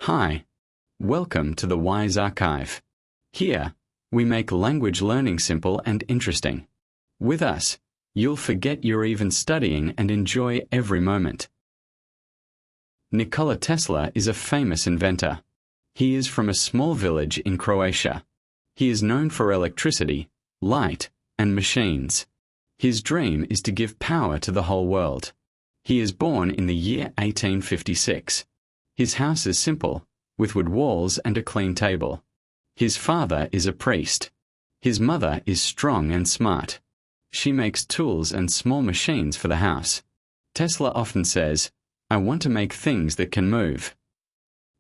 Hi, welcome to the Wise Archive. Here, we make language learning simple and interesting. With us, you'll forget you're even studying and enjoy every moment. Nikola Tesla is a famous inventor. He is from a small village in Croatia. He is known for electricity, light, and machines. His dream is to give power to the whole world. He is born in the year 1856. His house is simple, with wood walls and a clean table. His father is a priest. His mother is strong and smart. She makes tools and small machines for the house. Tesla often says, "I want to make things that can move."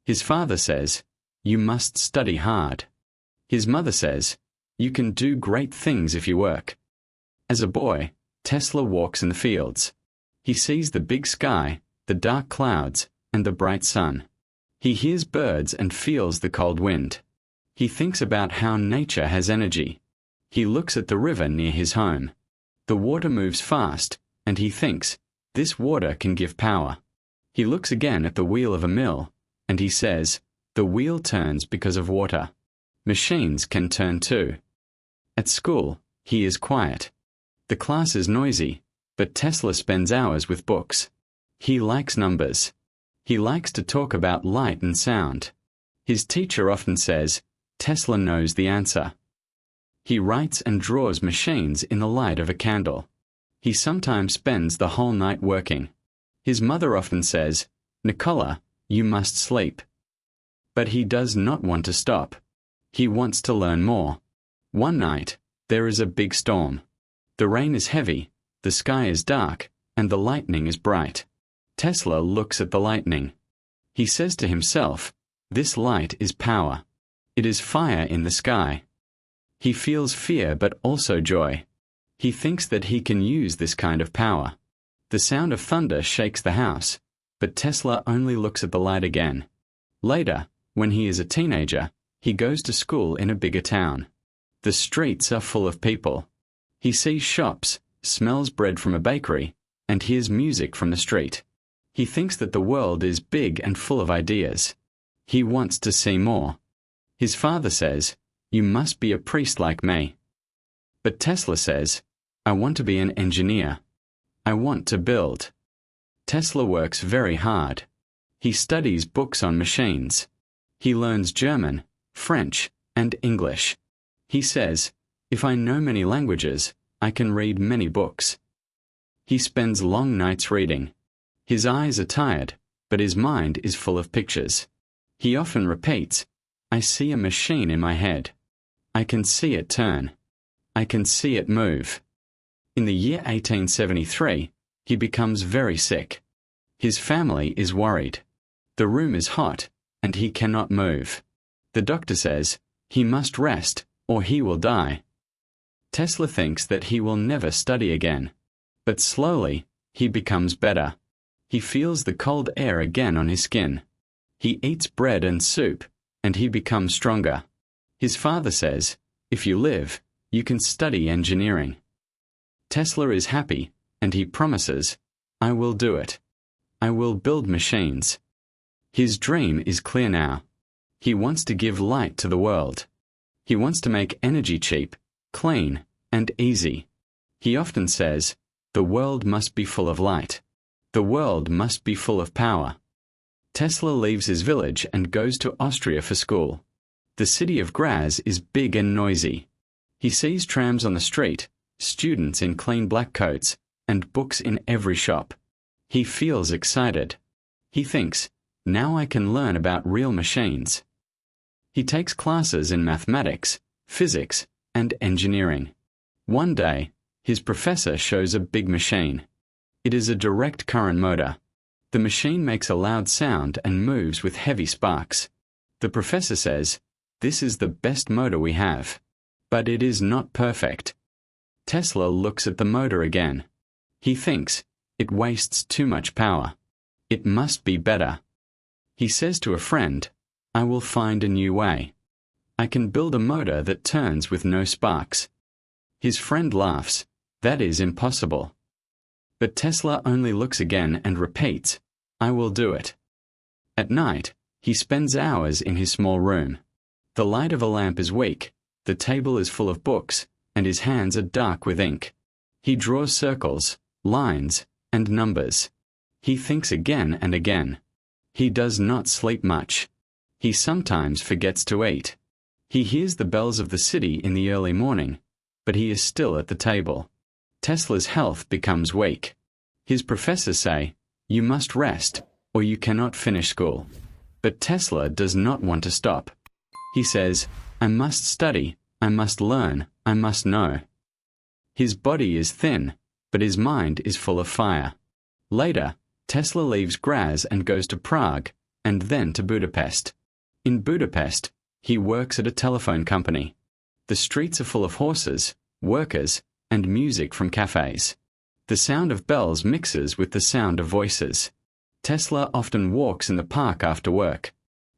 His father says, "You must study hard." His mother says, "You can do great things if you work." As a boy, Tesla walks in the fields. He sees the big sky, the dark clouds, and the bright sun. He hears birds and feels the cold wind. He thinks about how nature has energy. He looks at the river near his home. The water moves fast, and he thinks, this water can give power. He looks again at the wheel of a mill, and he says, the wheel turns because of water. Machines can turn too. At school, he is quiet. The class is noisy, but Tesla spends hours with books. He likes numbers. He likes to talk about light and sound. His teacher often says, Tesla knows the answer. He writes and draws machines in the light of a candle. He sometimes spends the whole night working. His mother often says, Nikola, you must sleep. But he does not want to stop. He wants to learn more. One night, there is a big storm. The rain is heavy, the sky is dark, and the lightning is bright. Tesla looks at the lightning. He says to himself, this light is power. It is fire in the sky. He feels fear but also joy. He thinks that he can use this kind of power. The sound of thunder shakes the house, but Tesla only looks at the light again. Later, when he is a teenager, he goes to school in a bigger town. The streets are full of people. He sees shops, smells bread from a bakery, and hears music from the street. He thinks that the world is big and full of ideas. He wants to see more. His father says, you must be a priest like me. But Tesla says, I want to be an engineer. I want to build. Tesla works very hard. He studies books on machines. He learns German, French, and English. He says, if I know many languages, I can read many books. He spends long nights reading. His eyes are tired, but his mind is full of pictures. He often repeats, I see a machine in my head. I can see it turn. I can see it move. In the year 1873, he becomes very sick. His family is worried. The room is hot, and he cannot move. The doctor says, he must rest, or he will die. Tesla thinks that he will never study again. But slowly, he becomes better. He feels the cold air again on his skin. He eats bread and soup, and he becomes stronger. His father says, if you live, you can study engineering. Tesla is happy, and he promises, I will do it. I will build machines. His dream is clear now. He wants to give light to the world. He wants to make energy cheap, clean, and easy. He often says, the world must be full of light. The world must be full of power. Tesla leaves his village and goes to Austria for school. The city of Graz is big and noisy. He sees trams on the street, students in clean black coats, and books in every shop. He feels excited. He thinks, now I can learn about real machines. He takes classes in mathematics, physics, and engineering. One day, his professor shows a big machine. It is a direct current motor. The machine makes a loud sound and moves with heavy sparks. The professor says, this is the best motor we have. But it is not perfect. Tesla looks at the motor again. He thinks, it wastes too much power. It must be better. He says to a friend, I will find a new way. I can build a motor that turns with no sparks. His friend laughs, that is impossible. But Tesla only looks again and repeats, I will do it. At night, He spends hours in his small room. The light of a lamp is weak, the table is full of books, and his hands are dark with ink. He draws circles, lines, and numbers. He thinks again and again. He does not sleep much. He sometimes forgets to eat. He hears the bells of the city in the early morning, but he is still at the table. Tesla's health becomes weak. His professors say, "You must rest, or you cannot finish school." But Tesla does not want to stop. He says, "I must study, I must learn, I must know." His body is thin, but his mind is full of fire. Later, Tesla leaves Graz and goes to Prague, and then to Budapest. In Budapest, he works at a telephone company. The streets are full of horses, workers, and music from cafes. The sound of bells mixes with the sound of voices. Tesla often walks in the park after work.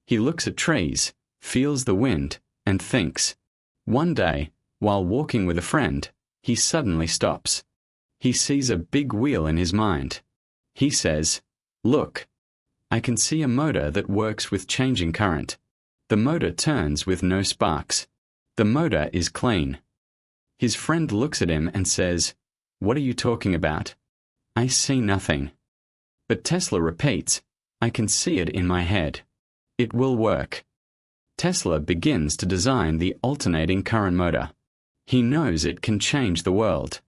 He looks at trees, feels the wind, and thinks. One day, while walking with a friend, he suddenly stops. He sees a big wheel in his mind. He says, "Look, I can see a motor that works with changing current. The motor turns with no sparks. The motor is clean." His friend looks at him and says, "What are you talking about?" "I see nothing." But Tesla repeats, "I can see it in my head. It will work." Tesla begins to design the alternating current motor. He knows it can change the world,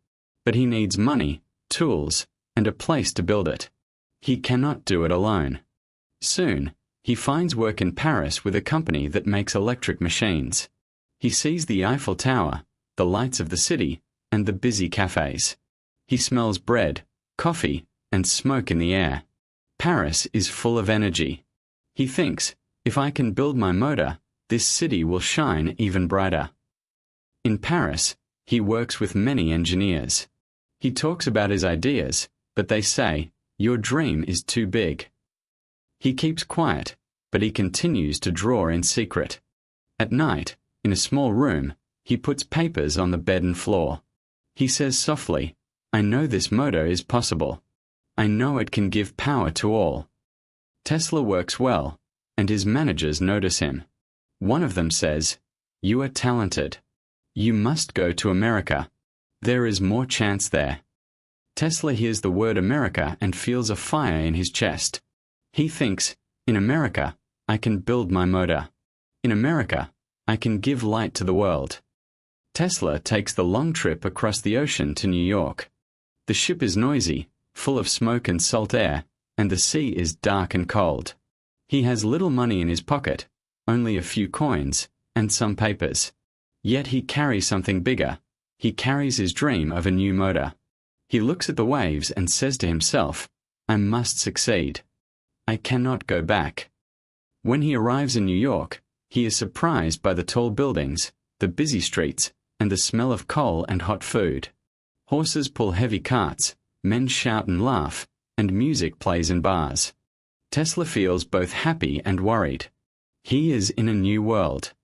but he needs money, tools, and a place to build it. He cannot do it alone. Soon, he finds work in Paris with a company that makes electric machines. He sees the Eiffel Tower, the lights of the city, and the busy cafes. He smells bread, coffee, and smoke in the air. Paris is full of energy. He thinks, "If I can build my motor, this city will shine even brighter." In Paris, he works with many engineers. He talks about his ideas, but they say, "Your dream is too big." He keeps quiet, but he continues to draw in secret. At night, in a small room, he puts papers on the bed and floor. He says softly, "I know this motor is possible. I know it can give power to all." Tesla works well, and his managers notice him. One of them says, "You are talented. You must go to America. There is more chance there." Tesla hears the word America and feels a fire in his chest. He thinks, "In America, I can build my motor. In America, I can give light to the world." Tesla takes the long trip across the ocean to New York. The ship is noisy, full of smoke and salt air, and the sea is dark and cold. He has little money in his pocket, only a few coins, and some papers. Yet he carries something bigger. He carries his dream of a new motor. He looks at the waves and says to himself, "I must succeed. I cannot go back." When he arrives in New York, he is surprised by the tall buildings, the busy streets, and the smell of coal and hot food. Horses pull heavy carts, men shout and laugh, and music plays in bars. Tesla feels both happy and worried. He is in a new world.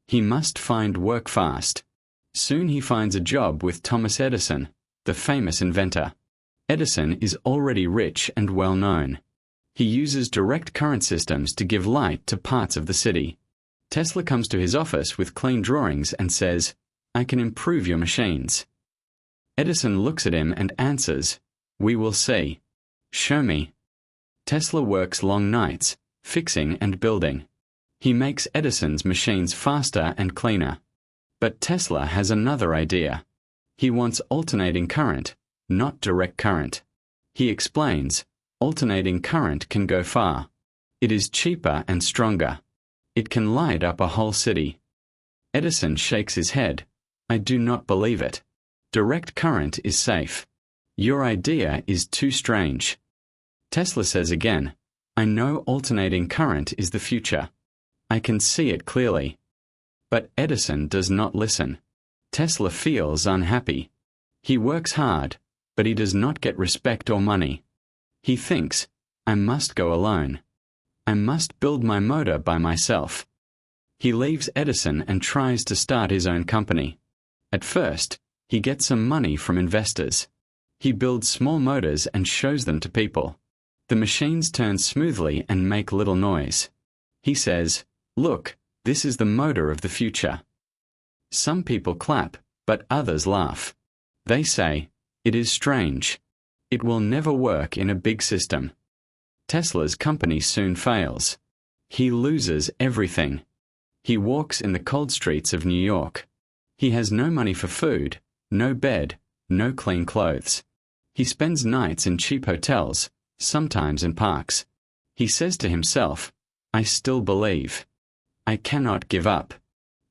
He must find work fast. Soon he finds a job with Thomas Edison, the famous inventor. Edison is already rich and well known. He uses direct current systems to give light to parts of the city. Tesla comes to his office with clean drawings and says, "I can improve your machines." Edison looks at him and answers, "We will see. Show me." Tesla works long nights, fixing and building. He makes Edison's machines faster and cleaner. But Tesla has another idea. He wants alternating current, not direct current. He explains, alternating current can go far. It is cheaper and stronger. It can light up a whole city. Edison shakes his head. "I do not believe it. Direct current is safe. Your idea is too strange." Tesla says again, "I know alternating current is the future. I can see it clearly." But Edison does not listen. Tesla feels unhappy. He works hard, but he does not get respect or money. He thinks, "I must go alone. I must build my motor by myself." He leaves Edison and tries to start his own company. At first, he gets some money from investors. He builds small motors and shows them to people. The machines turn smoothly and make little noise. He says, "Look, this is the motor of the future." Some people clap, but others laugh. They say, "It is strange. It will never work in a big system." Tesla's company soon fails. He loses everything. He walks in the cold streets of New York. He has no money for food, no bed, no clean clothes. He spends nights in cheap hotels, sometimes in parks. He says to himself, "I still believe. I cannot give up.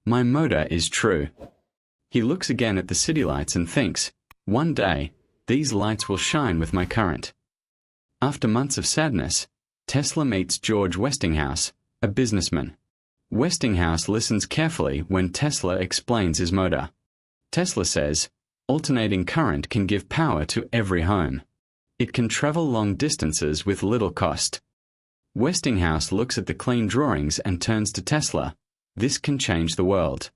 My motor is true." He looks again at the city lights and thinks, "One day, these lights will shine with my current." After months of sadness, Tesla meets George Westinghouse, a businessman. Westinghouse listens carefully when Tesla explains his motor. Tesla says, "Alternating current can give power to every home. It can travel long distances with little cost." Westinghouse looks at the clean drawings and turns to Tesla. "This can change the world.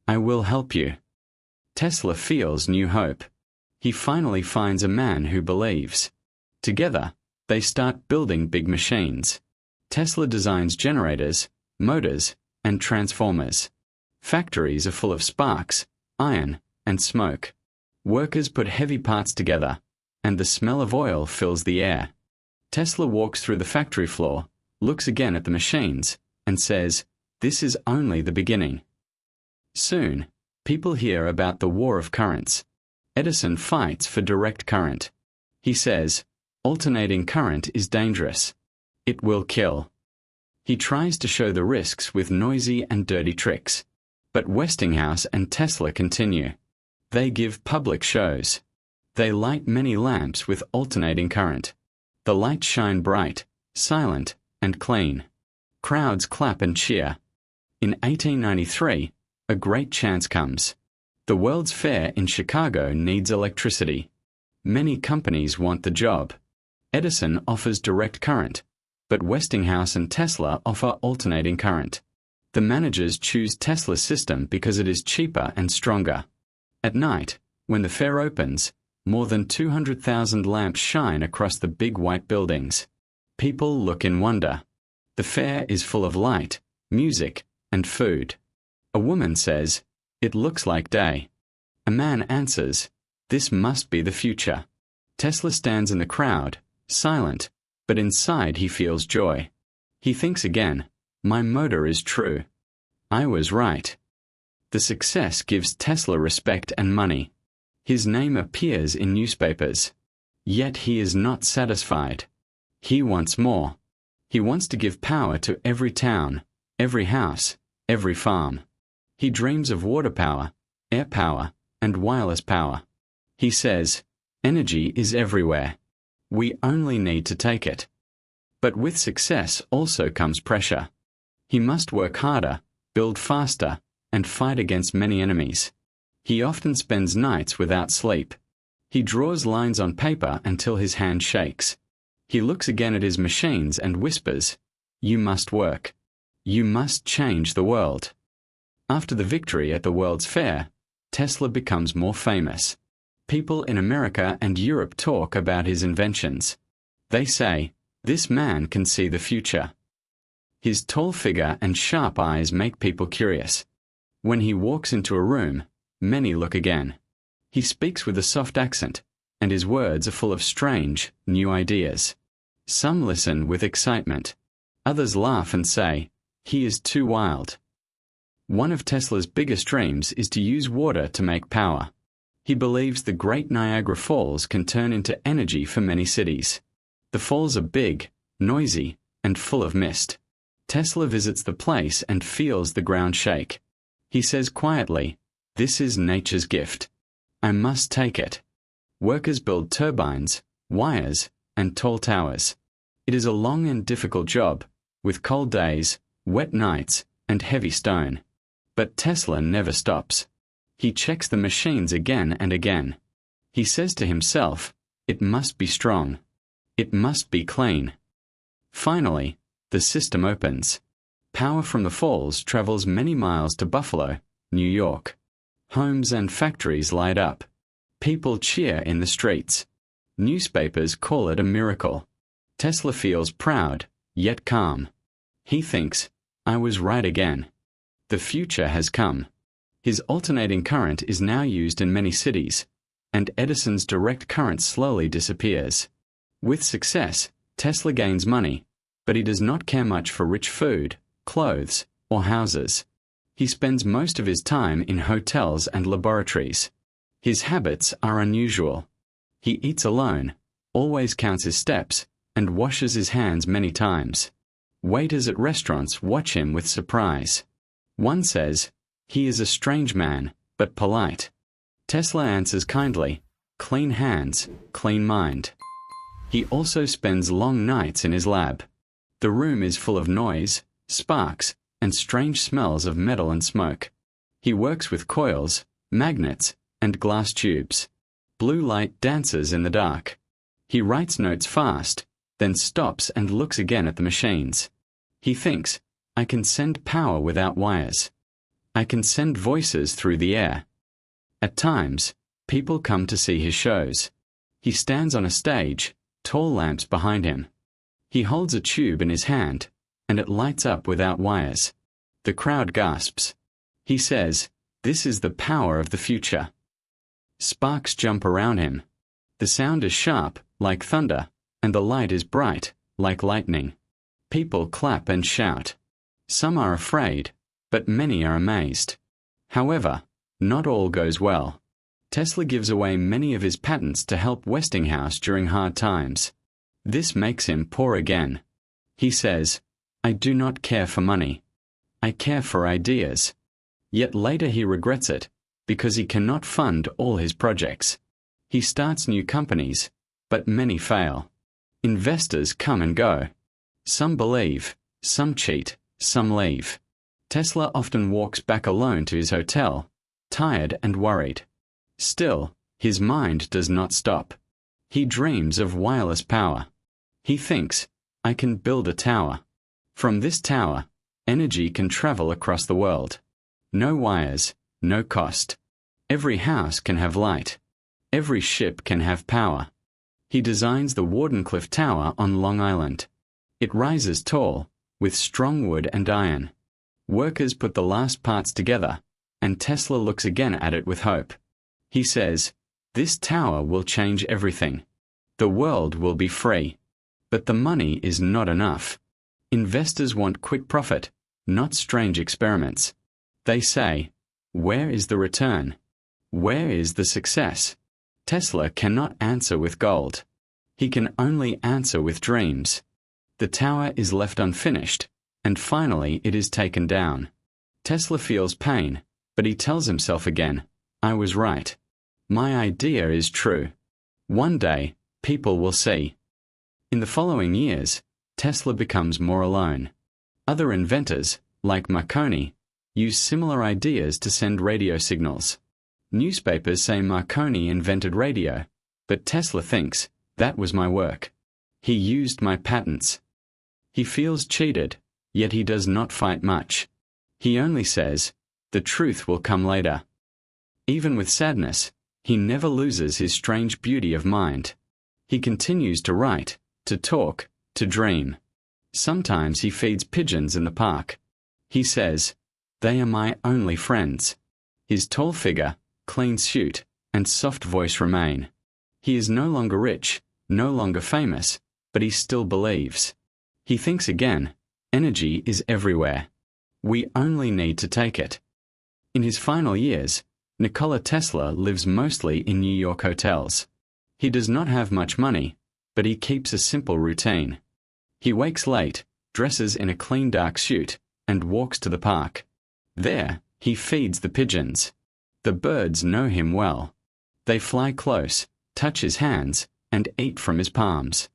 I will help you." Tesla feels new hope. He finally finds a man who believes. Together, they start building big machines. Tesla designs generators, motors, and transformers. Factories are full of sparks, iron, and smoke. Workers put heavy parts together, and the smell of oil fills the air. Tesla walks through the factory floor, looks again at the machines, and says, "This is only the beginning." Soon, people hear about the war of currents. Edison fights for direct current. He says, "Alternating current is dangerous. It will kill." He tries to show the risks with noisy and dirty tricks. But Westinghouse and Tesla continue. They give public shows. They light many lamps with alternating current. The lights shine bright, silent, and clean. Crowds clap and cheer. In 1893, a great chance comes. The World's Fair in Chicago needs electricity. Many companies want the job. Edison offers direct current, but Westinghouse and Tesla offer alternating current. The managers choose Tesla's system because it is cheaper and stronger. At night, when the fair opens, more than 200,000 lamps shine across the big white buildings. People look in wonder. The fair is full of light, music, and food. A woman says, "It looks like day." A man answers, "This must be the future." Tesla stands in the crowd, silent, but inside he feels joy. He thinks again, "My motor is true. I was right." The success gives Tesla respect and money. His name appears in newspapers. Yet he is not satisfied. He wants more. He wants to give power to every town, every house, every farm. He dreams of water power, air power, and wireless power. He says, "Energy is everywhere. We only need to take it." But with success also comes pressure. He must work harder, build faster, and fight against many enemies. He often spends nights without sleep. He draws lines on paper until his hand shakes. He looks again at his machines and whispers, "You must work. You must change the world." After the victory at the World's Fair, Tesla becomes more famous. People in America and Europe talk about his inventions. They say, "This man can see the future." His tall figure and sharp eyes make people curious. When he walks into a room, many look again. He speaks with a soft accent, and his words are full of strange, new ideas. Some listen with excitement. Others laugh and say, "He is too wild." One of Tesla's biggest dreams is to use water to make power. He believes the great Niagara Falls can turn into energy for many cities. The falls are big, noisy, and full of mist. Tesla visits the place and feels the ground shake. He says quietly, "This is nature's gift. I must take it." Workers build turbines, wires, and tall towers. It is a long and difficult job, with cold days, wet nights, and heavy stone. But Tesla never stops. He checks the machines again and again. He says to himself, "It must be strong. It must be clean." Finally, the system opens. Power from the falls travels many miles to Buffalo, New York. Homes and factories light up. People cheer in the streets. Newspapers call it a miracle. Tesla feels proud, yet calm. He thinks, I was right again. The future has come. His alternating current is now used in many cities, and Edison's direct current slowly disappears. With success, Tesla gains money, but he does not care much for rich food, clothes, or houses. He spends most of his time in hotels and laboratories. His habits are unusual. He eats alone, always counts his steps, and washes his hands many times. Waiters at restaurants watch him with surprise. One says, "He is a strange man, but polite." Tesla answers kindly, "Clean hands, clean mind." He also spends long nights in his lab. The room is full of noise, sparks, and strange smells of metal and smoke. He works with coils, magnets, and glass tubes. Blue light dances in the dark. He writes notes fast, then stops and looks again at the machines. He thinks, "I can send power without wires. I can send voices through the air." At times, people come to see his shows. He stands on a stage, tall lamps behind him. He holds a tube in his hand, and it lights up without wires. The crowd gasps. He says, "This is the power of the future." Sparks jump around him. The sound is sharp, like thunder, and the light is bright, like lightning. People clap and shout. Some are afraid, but many are amazed. However, not all goes well. Tesla gives away many of his patents to help Westinghouse during hard times. This makes him poor again. He says, "I do not care for money. I care for ideas." Yet later he regrets it, because he cannot fund all his projects. He starts new companies, but many fail. Investors come and go. Some believe, some cheat, some leave. Tesla often walks back alone to his hotel, tired and worried. Still, his mind does not stop. He dreams of wireless power. He thinks, "I can build a tower. From this tower, energy can travel across the world. No wires, no cost. Every house can have light. Every ship can have power." He designs the Wardenclyffe Tower on Long Island. It rises tall, with strong wood and iron. Workers put the last parts together, and Tesla looks again at it with hope. He says, "This tower will change everything. The world will be free." But the money is not enough. Investors want quick profit, not strange experiments. They say, "Where is the return? Where is the success?" Tesla cannot answer with gold. He can only answer with dreams. The tower is left unfinished, and finally it is taken down. Tesla feels pain, but he tells himself again, "I was right. My idea is true. One day, people will see." In the following years, Tesla becomes more alone. Other inventors, like Marconi, use similar ideas to send radio signals. Newspapers say Marconi invented radio, but Tesla thinks, "That was my work. He used my patents." He feels cheated, yet he does not fight much. He only says, "The truth will come later." Even with sadness, he never loses his strange beauty of mind. He continues to write, to talk, to dream. Sometimes he feeds pigeons in the park. He says, "They are my only friends." His tall figure, clean suit, and soft voice remain. He is no longer rich, no longer famous, but he still believes. He thinks again, energy is everywhere. We only need to take it. In his final years, Nikola Tesla lives mostly in New York hotels. He does not have much money, but he keeps a simple routine. He wakes late, dresses in a clean dark suit, and walks to the park. There, he feeds the pigeons. The birds know him well. They fly close, touch his hands, and eat from his palms.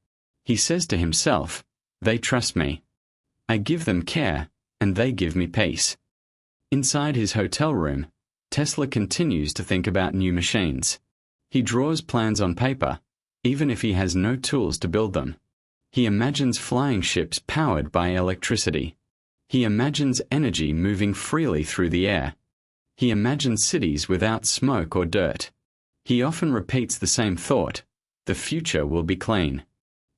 He says to himself, "They trust me. I give them care, and they give me peace." Inside his hotel room, Tesla continues to think about new machines. He draws plans on paper, even if he has no tools to build them. He imagines flying ships powered by electricity. He imagines energy moving freely through the air. He imagines cities without smoke or dirt. He often repeats the same thought, "The future will be clean.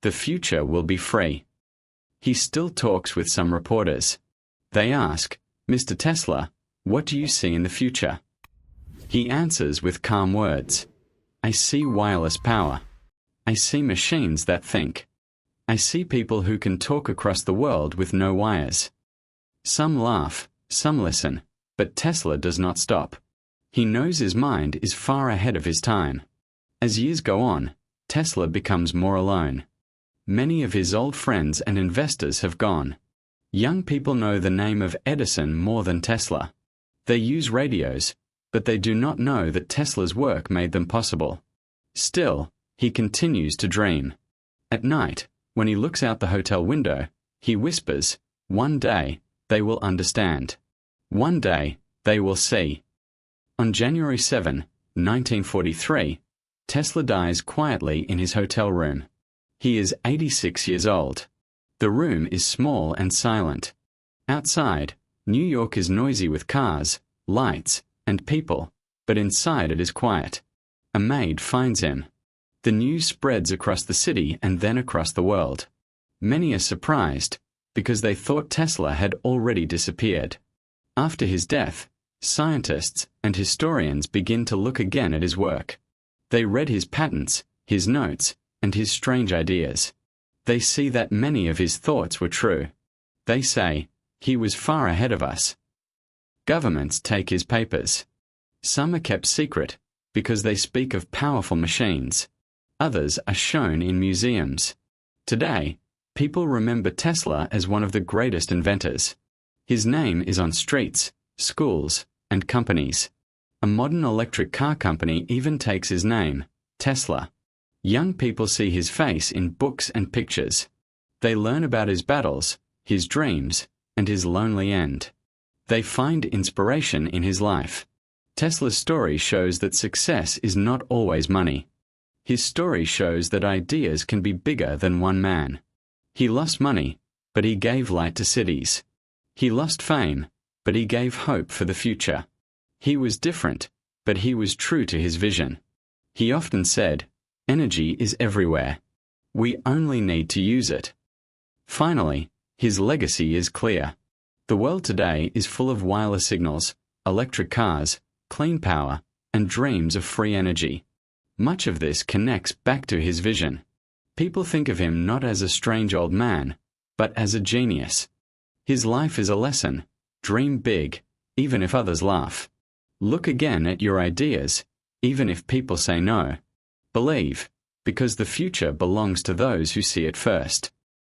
The future will be free." He still talks with some reporters. They ask, "Mr. Tesla, what do you see in the future?" He answers with calm words, "I see wireless power. I see machines that think. I see people who can talk across the world with no wires." Some laugh, some listen, but Tesla does not stop. He knows his mind is far ahead of his time. As years go on, Tesla becomes more alone. Many of his old friends and investors have gone. Young people know the name of Edison more than Tesla. They use radios, but they do not know that Tesla's work made them possible. Still, he continues to dream. At night, when he looks out the hotel window, he whispers, "One day, they will understand. One day, they will see." On January 7, 1943, Tesla dies quietly in his hotel room. He is 86 years old. The room is small and silent. Outside, New York is noisy with cars, lights, and people, but inside it is quiet. A maid finds him. The news spreads across the city and then across the world. Many are surprised, because they thought Tesla had already disappeared. After his death, scientists and historians begin to look again at his work. They read his patents, his notes, and his strange ideas. They see that many of his thoughts were true. They say, "He was far ahead of us." Governments take his papers. Some are kept secret because they speak of powerful machines. Others are shown in museums. Today, people remember Tesla as one of the greatest inventors. His name is on streets, schools, and companies. A modern electric car company even takes his name, Tesla. Young people see his face in books and pictures. They learn about his battles, his dreams, and his lonely end. They find inspiration in his life. Tesla's story shows that success is not always money. His story shows that ideas can be bigger than one man. He lost money, but he gave light to cities. He lost fame, but he gave hope for the future. He was different, but he was true to his vision. He often said, "Energy is everywhere. We only need to use it." Finally, his legacy is clear. The world today is full of wireless signals, electric cars, clean power, and dreams of free energy. Much of this connects back to his vision. People think of him not as a strange old man, but as a genius. His life is a lesson. Dream big, even if others laugh. Look again at your ideas, even if people say no. Believe, because the future belongs to those who see it first.